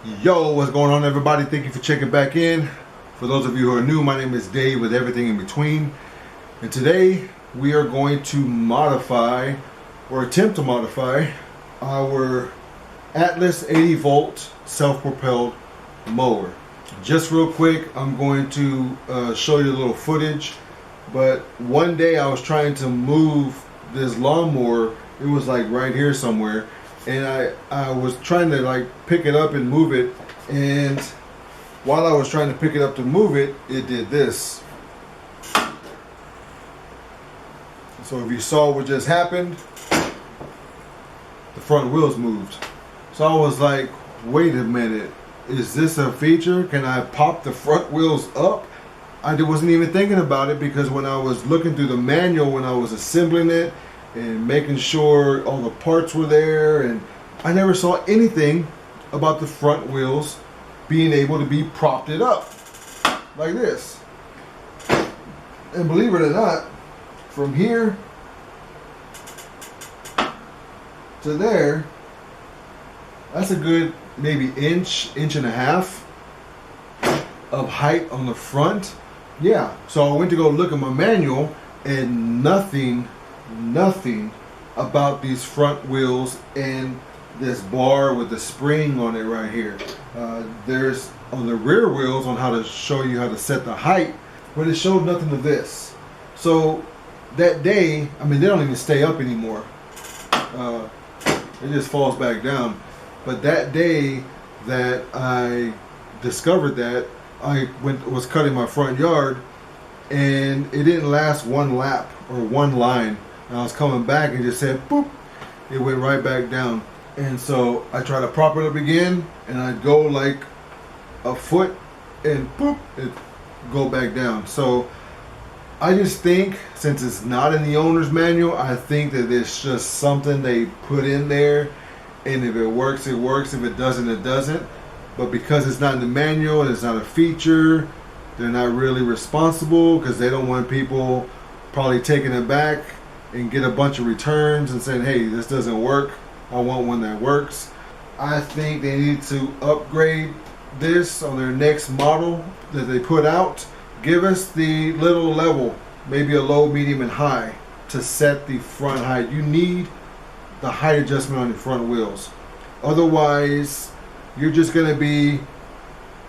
Yo, what's going on, everybody? Thank you for checking back in. For those of you who are new, my name is Dave with Everything in Between. And today we are going to modify, or attempt to modify, our Atlas 80 volt self-propelled mower. Just real quick, I'm going to show you a little footage. But one day I was trying to move this lawnmower. It was like right here somewhere. And I was trying to like pick it up and move it, and while I was trying to pick it up to move it, it did this. So if you saw what just happened, the front wheels moved. So I was like, wait a minute, is this a feature? Can I pop the front wheels up? I wasn't even thinking about it, because when I was looking through the manual, when I was assembling it and making sure all the parts were there, and I never saw anything about the front wheels being able to be propped it up like this. And believe it or not, from here to there, that's a good maybe inch and a half of height on the front. Yeah, so I went to go look at my manual, and nothing about these front wheels and this bar with the spring on it right here. There's on the rear wheels on how to show you how to set the height, but it showed nothing of this. So that day, I mean, they don't even stay up anymore. It just falls back down. But that day that I discovered that, I was cutting my front yard, and it didn't last one lap or one line. And I was coming back and just said, boop, it went right back down. And so I tried to prop it up again, and I'd go like a foot, and boop, it go back down. So I just think, since it's not in the owner's manual, I think that it's just something they put in there, and if it works, it works. If it doesn't, it doesn't. But because it's not in the manual, it's not a feature, they're not really responsible, because they don't want people probably taking it back and get a bunch of returns and saying, hey, this doesn't work, I want one that works. I think they need to upgrade this on their next model that they put out. Give us the little level, maybe a low, medium, and high, to set the front height. You need the height adjustment on the front wheels. Otherwise, you're just going to be,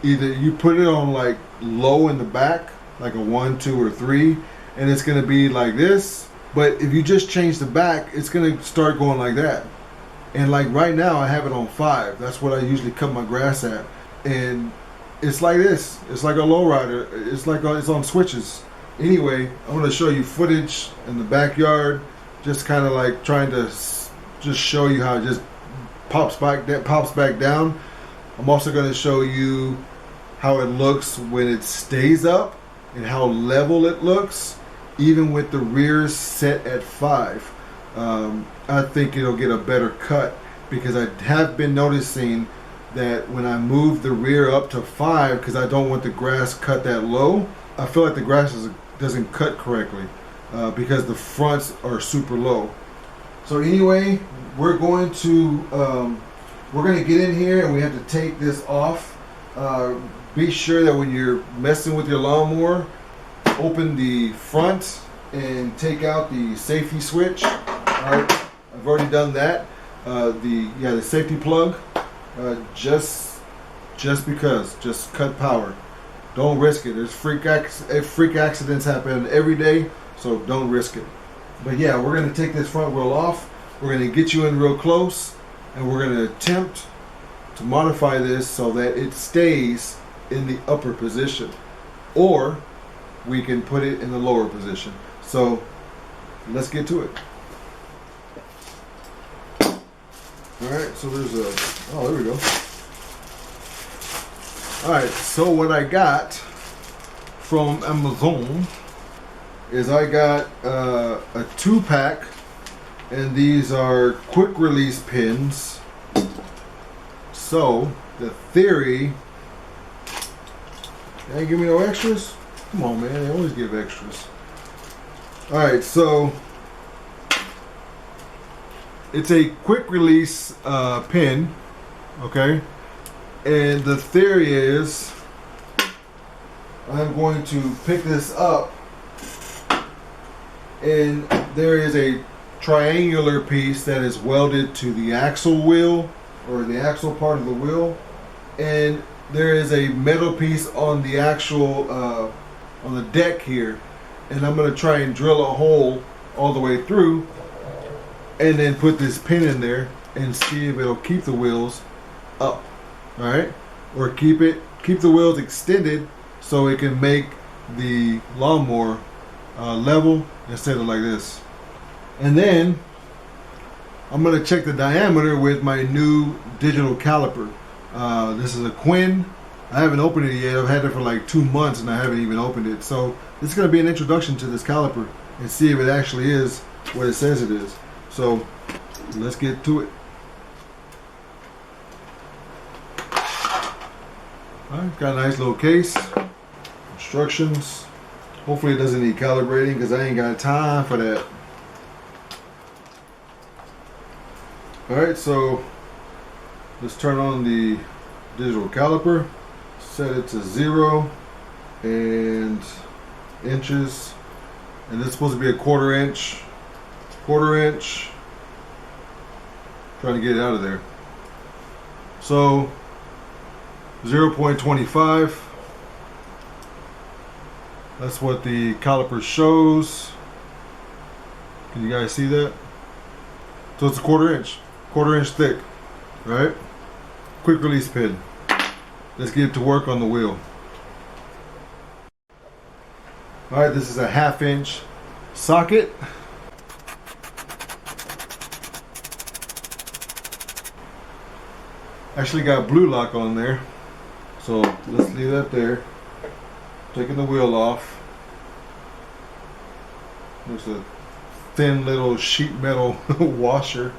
either you put it on like low in the back, like a 1, 2, or 3, and it's going to be like this. But if you just change the back, it's going to start going like that. And like right now, I have it on 5. That's what I usually cut my grass at. And it's like this. It's like a lowrider. It's like it's on switches. Anyway, I want to show you footage in the backyard. Just kind of like trying to just show you how it just pops back down. I'm also going to show you how it looks when it stays up, and how level it looks, even with the rears set at 5. I think it'll get a better cut, because I have been noticing that when I move the rear up to 5, because I don't want the grass cut that low, I feel like the grass doesn't cut correctly, because the fronts are super low. So anyway, we're going to get in here, and we have to take this off. Be sure that when you're messing with your lawnmower, open the front and take out the safety switch. Alright, I've already done that. The safety plug. Just because, just cut power. Don't risk it. There's freak accidents happen every day, so don't risk it. But yeah, we're going to take this front wheel off. We're going to get you in real close, and we're going to attempt to modify this so that it stays in the upper position, or we can put it in the lower position. So let's get to it. Alright, so there we go. Alright, so what I got from Amazon is I got a 2-pack, and these are quick release pins. So the theory, they ain't give me no extras? Come on, man, they always give extras. Alright, so it's a quick release pin, okay? And the theory is I'm going to pick this up, and there is a triangular piece that is welded to the axle wheel, or the axle part of the wheel, and there is a metal piece on the actual on the deck here, and I'm going to try and drill a hole all the way through and then put this pin in there and see if it'll keep the wheels up. All right, or keep the wheels extended so it can make the lawnmower level instead of like this. And then I'm going to check the diameter with my new digital caliper. This is a Quinn. I haven't opened it yet. I've had it for like 2 months and I haven't even opened it. So this is going to be an introduction to this caliper and see if it actually is what it says it is. So let's get to it. Alright, got a nice little case. Instructions. Hopefully it doesn't need calibrating because I ain't got time for that. Alright, so let's turn on the digital caliper. Set it to 0 and inches. And this is supposed to be a quarter inch. Trying to get it out of there. So 0.25. That's what the caliper shows. Can you guys see that? So it's a quarter inch thick, right? Quick release pin. Let's get it to work on the wheel. All right, this is a 1/2 inch socket. Actually got blue lock on there. So let's leave that there. Taking the wheel off. There's a thin little sheet metal washer.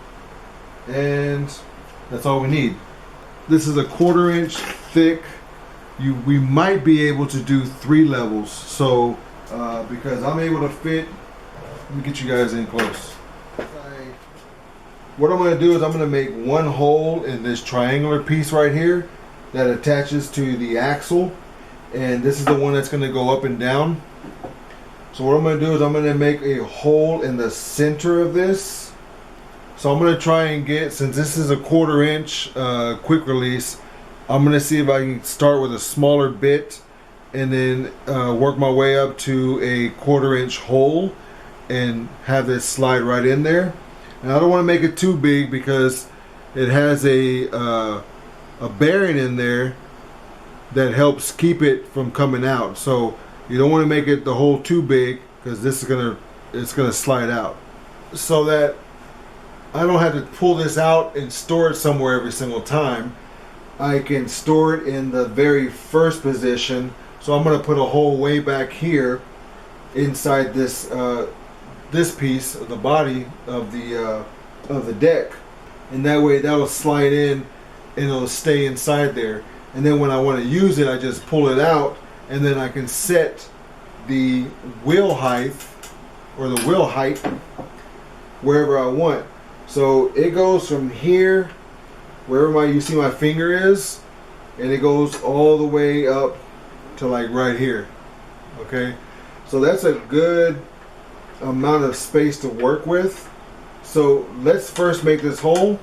And that's all we need. This is a 1/4 inch thick. We might be able to do 3 levels. So because I'm able to fit, let me get you guys in close. What I'm going to do is I'm going to make one hole in this triangular piece right here that attaches to the axle, and this is the one that's going to go up and down. So what I'm going to do is I'm going to make a hole in the center of this. So I'm going to try and get, since this is a 1/4 inch quick release, I'm going to see if I can start with a smaller bit and then work my way up to a 1/4 inch hole and have this slide right in there. And I don't want to make it too big because it has a bearing in there that helps keep it from coming out. So you don't want to make it the hole too big because this is it's gonna slide out. So that I don't have to pull this out and store it somewhere every single time. I can store it in the very first position. So I'm going to put a hole way back here inside this this piece of the body of the deck, and that way that'll slide in and it'll stay inside there. And then when I want to use it, I just pull it out, and then I can set the wheel height or the wheel height wherever I want. So it goes from here, wherever you see my finger is, and it goes all the way up to like right here. Okay, so that's a good amount of space to work with. So let's first make this hole,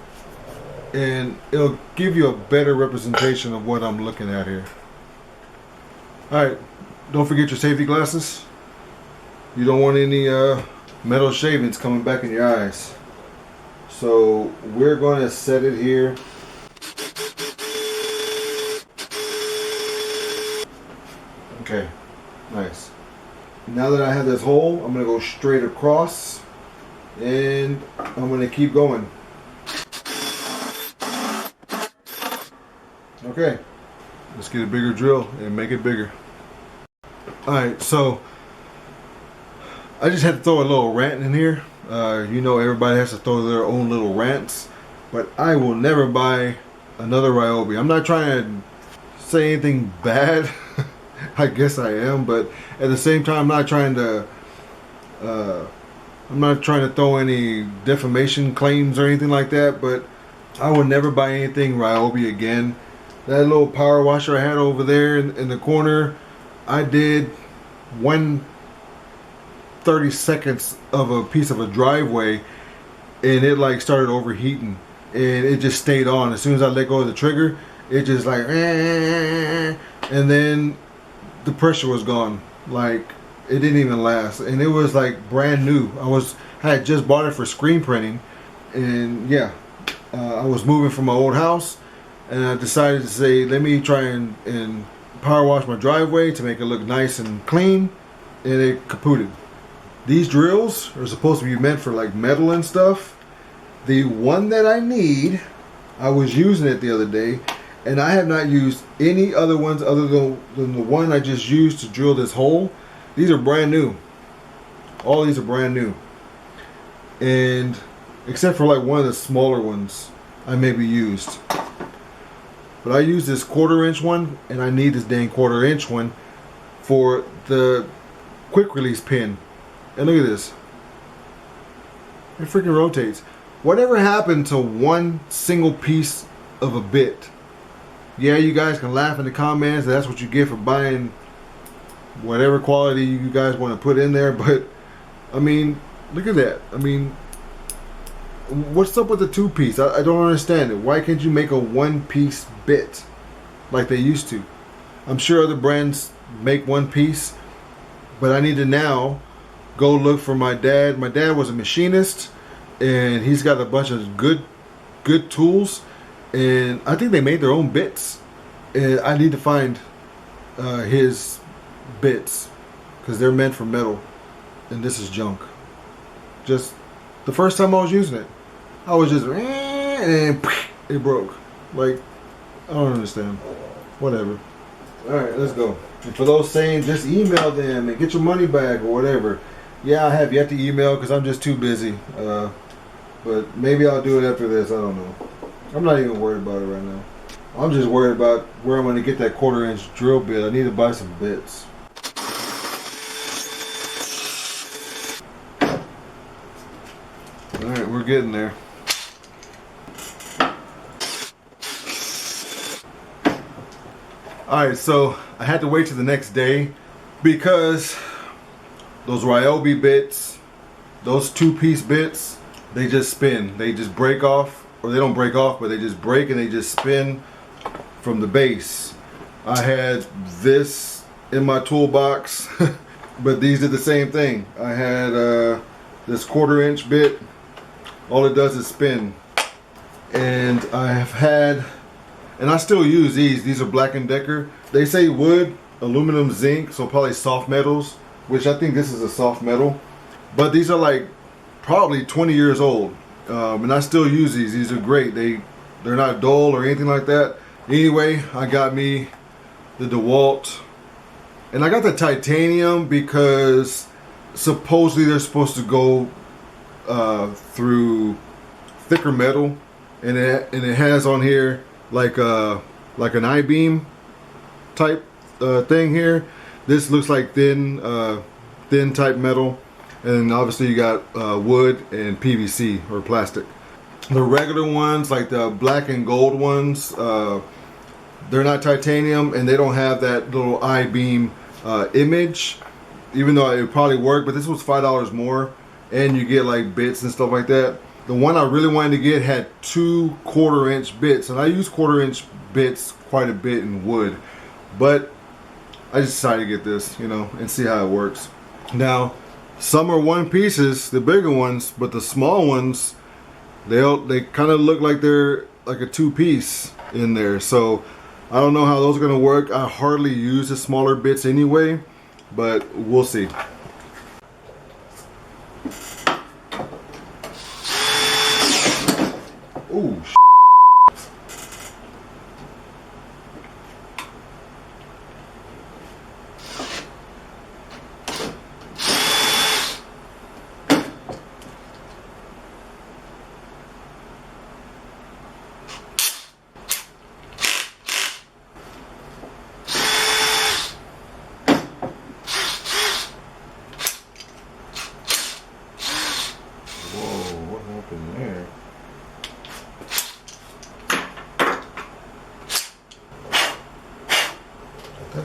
and it'll give you a better representation of what I'm looking at here. Alright, don't forget your safety glasses. You don't want any metal shavings coming back in your eyes. So we're going to set it here. Okay, nice. Now that I have this hole, I'm going to go straight across, and I'm going to keep going. Okay, let's get a bigger drill and make it bigger. Alright, so I just had to throw a little rant in here. You know, everybody has to throw their own little rants, but I will never buy another Ryobi. I'm not trying to say anything bad. I guess I am, but at the same time, I'm not trying to throw any defamation claims or anything like that. But I will never buy anything Ryobi again. that little power washer I had over there in the corner, I did 1/32 of a piece of a driveway, and it like started overheating, and it just stayed on. As soon as I let go of the trigger, it just like, and then the pressure was gone. Like, it didn't even last, and it was like brand new. I had just bought it for screen printing, and yeah, I was moving from my old house, and I decided to say, let me try and power wash my driveway to make it look nice and clean, and it kapooted. These drills are supposed to be meant for like metal and stuff. The one that I need, I was using it the other day, and I have not used any other ones other than the one I just used to drill this hole. These are brand new. All these are brand new. And except for like one of the smaller ones I maybe used. But I use this 1/4" one, and I need this dang 1/4" one for the quick release pin. And look at this. It freaking rotates. Whatever happened to one single piece of a bit? Yeah, you guys can laugh in the comments. That's what you get for buying whatever quality you guys want to put in there. But, I mean, look at that. I mean, what's up with the 2-piece? I don't understand it. Why can't you make a 1-piece bit like they used to? I'm sure other brands make 1-piece, but I need to now go look for my dad. My dad was a machinist, and he's got a bunch of good tools, and I think they made their own bits. And I need to find his bits, because they're meant for metal, and this is junk. Just the first time I was using it, I was just, and it broke. Like, I don't understand. Whatever. Alright, let's go. And for those saying just email them and get your money back or whatever, yeah, I have yet to email because I'm just too busy. But maybe I'll do it after this. I don't know. I'm not even worried about it right now. I'm just worried about where I'm going to get that 1/4" drill bit. I need to buy some bits. Alright, we're getting there. Alright, so I had to wait till the next day because those Ryobi bits, those 2-piece bits, they just spin. They just break off, or they don't break off, but they just break and they just spin from the base. I had this in my toolbox, but these did the same thing. I had this 1/4" bit. All it does is spin. And I have had, and I still use these. These are Black & Decker. They say wood, aluminum, zinc, so probably soft metals, which I think this is a soft metal. But these are like probably 20 years old. And I still use these. These are great. They're not dull or anything like that. Anyway, I got me the DeWalt. And I got the titanium because supposedly they're supposed to go through thicker metal. And it has on here like an I-beam type thing here. This looks like thin type metal, and obviously you got wood and PVC or plastic. The regular ones, like the black and gold ones, they're not titanium, and they don't have that little I-beam image, even though it would probably work. But this was $5 more, and you get like bits and stuff like that. The one I really wanted to get had 2 1/4" bits, and I use 1/4" bits quite a bit in wood, but I just decided to get this, you know, and see how it works. Now, some are 1-pieces, the bigger ones, but the small ones, they kind of look like they're like a 2-piece in there. So I don't know how those are gonna work. I hardly use the smaller bits anyway, but we'll see. Ooh,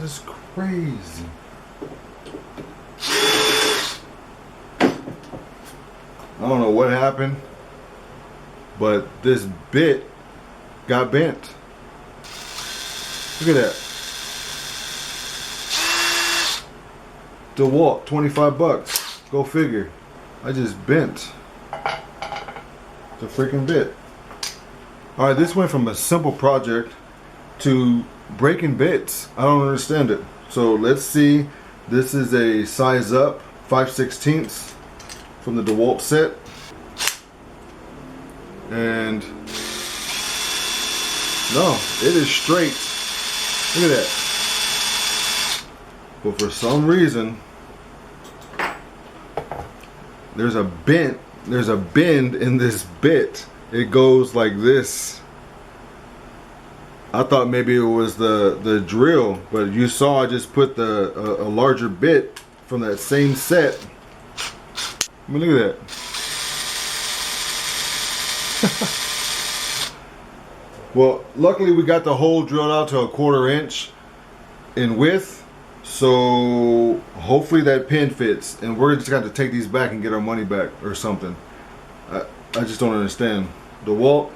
is crazy. I don't know what happened, but this bit got bent. Look at that. DeWalt, 25 bucks. Go figure. I just bent the freaking bit. Alright, this went from a simple project to breaking bits. I don't understand it. So let's see. This is a size up 5/16 from the DeWalt set. And no, it is straight. Look at that. But for some reason, there's a bend in this bit. It goes like this. I thought maybe it was the drill, but you saw I just put a larger bit from that same set. I mean, look at that. Well, luckily we got the hole drilled out to a 1/4 inch in width, so hopefully that pin fits, and we're just going to take these back and get our money back or something. I just don't understand. DeWalt,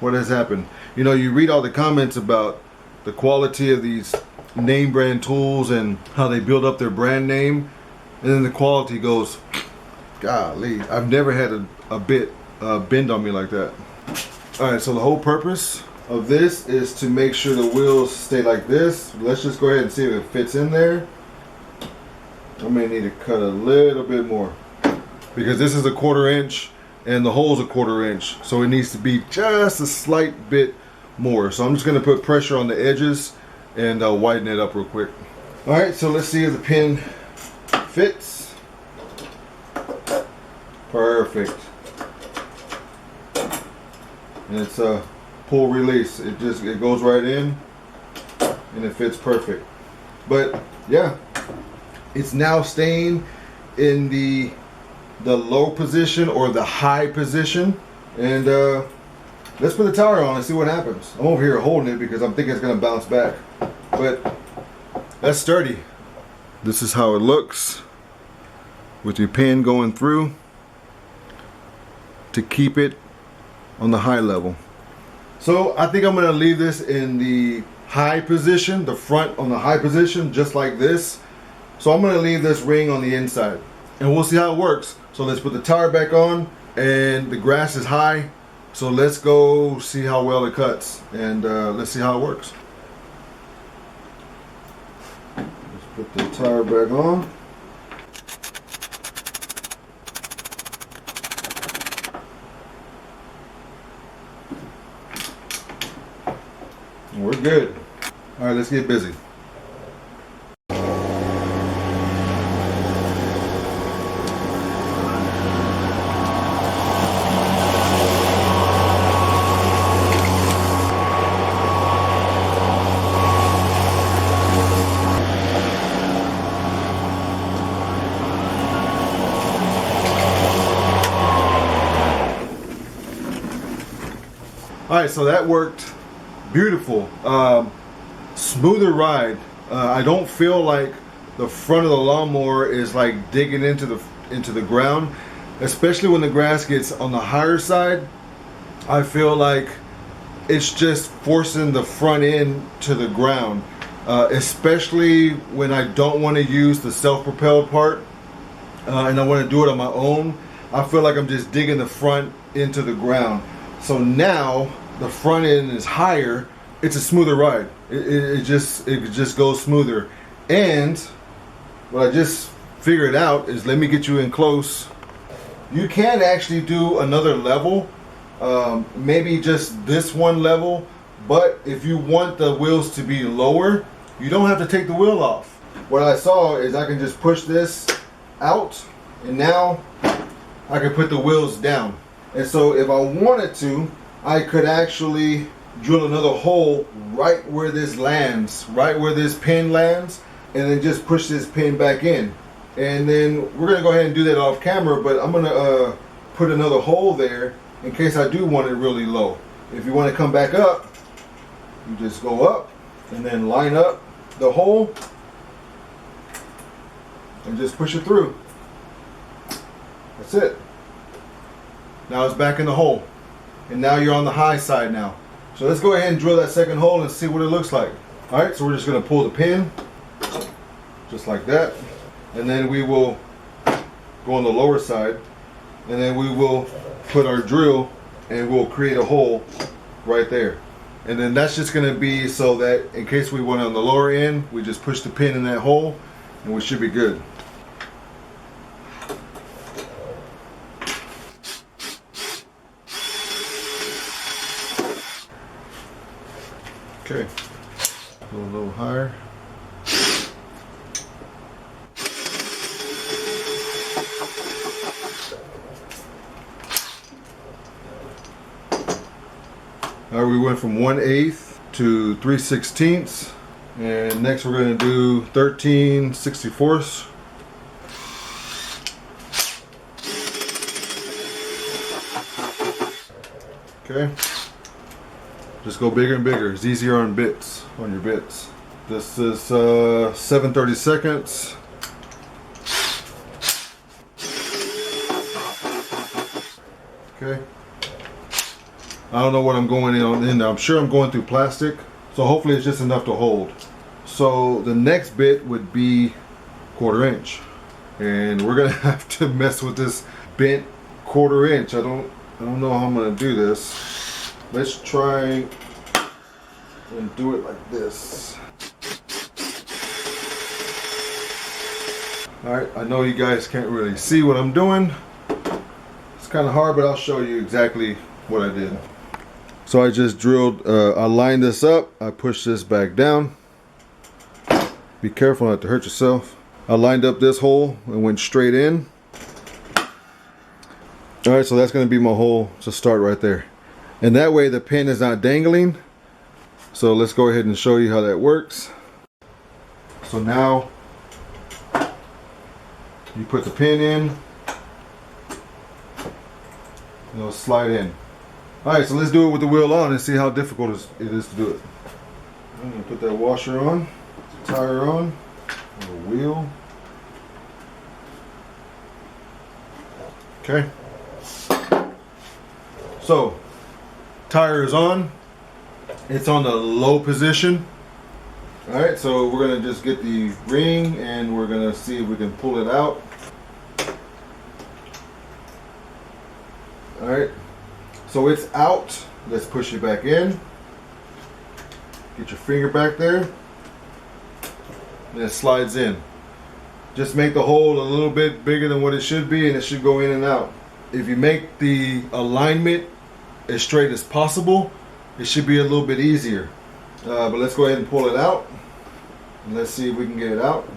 what has happened? You know, you read all the comments about the quality of these name brand tools and how they build up their brand name, and then the quality goes, golly, I've never had a bit bend on me like that. Alright, so the whole purpose of this is to make sure the wheels stay like this. Let's just go ahead and see if it fits in there. I may need to cut a little bit more, because this is a 1/4 inch and the hole's a 1/4 inch, so it needs to be just a slight bit more. So I'm just going to put pressure on the edges and widen it up real quick. Alright, so let's see if the pin fits. Perfect. And it's a pull release. It goes right in and it fits perfect. But yeah, it's now staying in the low position or the high position, and let's put the tower on and see what happens. I'm over here holding it because I'm thinking it's gonna bounce back, but that's sturdy. This is how it looks with your pin going through to keep it on the high level. So I think I'm gonna leave this in the high position, the front on the high position, just like this. So I'm gonna leave this ring on the inside and we'll see how it works. So let's put the tower back on, and the grass is high, so let's go see how well it cuts, and let's see how it works. Let's put the tower back on. We're good. All right, let's get busy. All right, so that worked beautiful. Smoother ride. I don't feel like the front of the lawnmower is like digging into the ground, especially when the grass gets on the higher side. I feel like it's just forcing the front end to the ground, especially when I don't want to use the self-propelled part and I want to do it on my own. I feel like I'm just digging the front into the ground. So now the front end is higher. It's a smoother ride. It just goes smoother. And what I just figured out is, let me get you in close. You can actually do another level, maybe just this one level. But if you want the wheels to be lower, you don't have to take the wheel off. What I saw is I can just push this out, and now I can put the wheels down. And so if I wanted to, I could actually drill another hole right where this lands, right where this pin lands, and then just push this pin back in. And then we're gonna go ahead and do that off camera, but I'm gonna put another hole there in case I do want it really low. If you want to come back up, you just go up and then line up the hole and just push it through. That's it. Now it's back in the hole, and now you're on the high side now. So let's go ahead and drill that second hole and see what it looks like. All right, so we're just going to pull the pin just like that, and then we will go on the lower side, and then we will put our drill and we'll create a hole right there. And then that's just going to be so that in case we want on the lower end, we just push the pin in that hole and we should be good. Okay, go a little higher. All right, we went from 1/8 to 3/16, and next we're going to do 13/64. Okay, just go bigger and bigger. It's easier on bits, on your bits. This is 7/32. Okay. I don't know what I'm going in. I'm sure I'm going through plastic, so hopefully it's just enough to hold. So the next bit would be 1/4 inch, and we're gonna have to mess with this bent 1/4 inch. I don't know how I'm gonna do this. Let's try and do it like this. All right, I know you guys can't really see what I'm doing. It's kind of hard, but I'll show you exactly what I did. So I just drilled, I lined this up, I pushed this back down. Be careful not to hurt yourself. I lined up this hole and went straight in. Alright, so that's going to be my hole to start right there. And that way the pin is not dangling. So let's go ahead and show you how that works. So now you put the pin in, and it'll slide in. Alright, so let's do it with the wheel on and see how difficult it is to do it. I'm going to put that washer on, the tire on, and the wheel. Okay. So, tire is on. It's on the low position. Alright, so we're going to just get the ring and we're going to see if we can pull it out. Alright. So it's out. Let's push it back in. Get your finger back there. And it slides in. Just make the hole a little bit bigger than what it should be, and it should go in and out. If you make the alignment as straight as possible, it should be a little bit easier. But let's go ahead and pull it out. And let's see if we can get it out.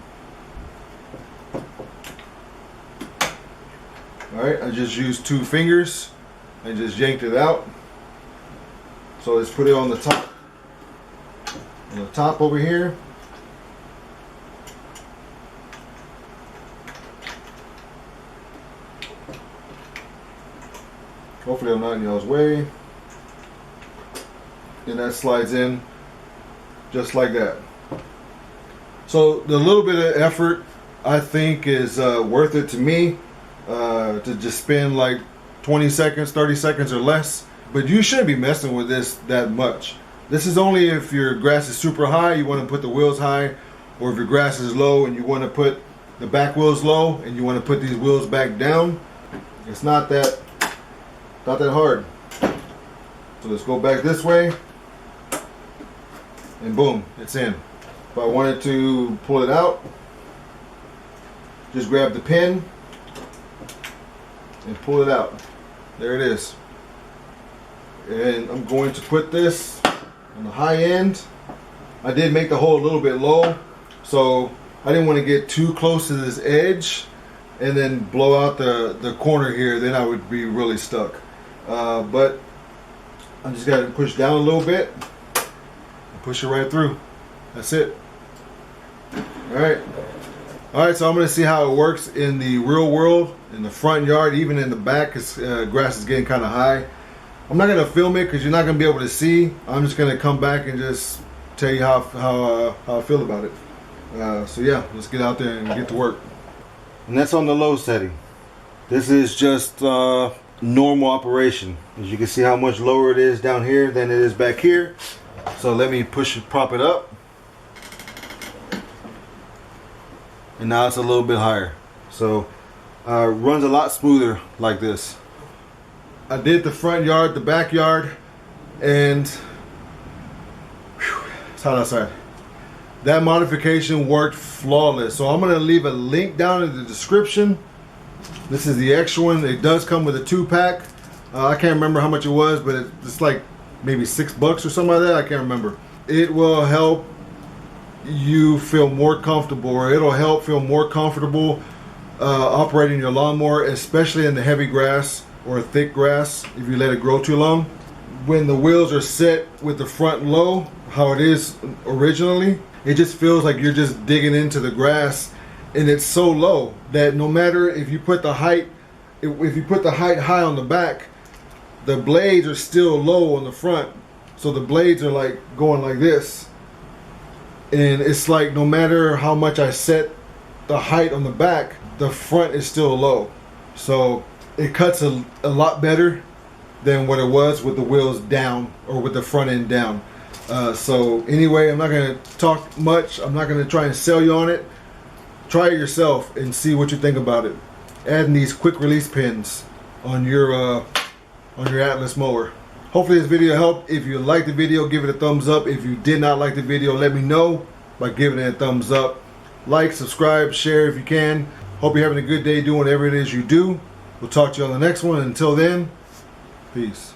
Alright, I just used 2 fingers and just yanked it out. So let's put it on the top. On the top over here. Hopefully I'm not in y'all's way. And that slides in just like that. So the little bit of effort I think is worth it to me, to just spend like 20 seconds, 30 seconds or less. But you shouldn't be messing with this that much. This is only if your grass is super high, you want to put the wheels high, or if your grass is low and you want to put the back wheels low and you want to put these wheels back down. It's not that hard. So let's go back this way, and boom, it's in. If I wanted to pull it out, just grab the pin and pull it out. There it is. And I'm going to put this on the high end. I did make the hole a little bit low, so I didn't want to get too close to this edge and then blow out the corner here. Then I would be really stuck. But I just got to push down a little bit and push it right through. That's it. Alright, so I'm going to see how it works in the real world, in the front yard, even in the back, because grass is getting kind of high. I'm not going to film it because you're not going to be able to see. I'm just going to come back and just tell you how I feel about it. So yeah, let's get out there and get to work. And that's on the low setting. This is just normal operation. As you can see how much lower it is down here than it is back here. So let me prop it up. And now it's a little bit higher. So runs a lot smoother like this. I did the front yard, the backyard, and it's hot outside. That modification worked flawless. So I'm gonna leave a link down in the description. This is the extra one. It does come with a 2-pack. I can't remember how much it was, but it's like maybe $6 or something like that. I can't remember. It will help you feel more comfortable, or it'll help feel more comfortable operating your lawnmower, especially in the heavy grass or thick grass if you let it grow too long. When the wheels are set with the front low, how it is originally, it just feels like you're just digging into the grass, and it's so low that no matter if you put the height, if you put the height high on the back, the blades are still low on the front. So the blades are like going like this. And it's like no matter how much I set the height on the back, the front is still low. So it cuts a lot better than what it was with the wheels down, or with the front end down. So anyway, I'm not going to talk much. I'm not going to try and sell you on it. Try it yourself and see what you think about it. Adding these quick release pins on your Atlas mower. Hopefully this video helped. If you liked the video, give it a thumbs up. If you did not like the video, let me know by giving it a thumbs up. Like, subscribe, share if you can. Hope you're having a good day doing whatever it is you do. We'll talk to you on the next one. Until then, peace.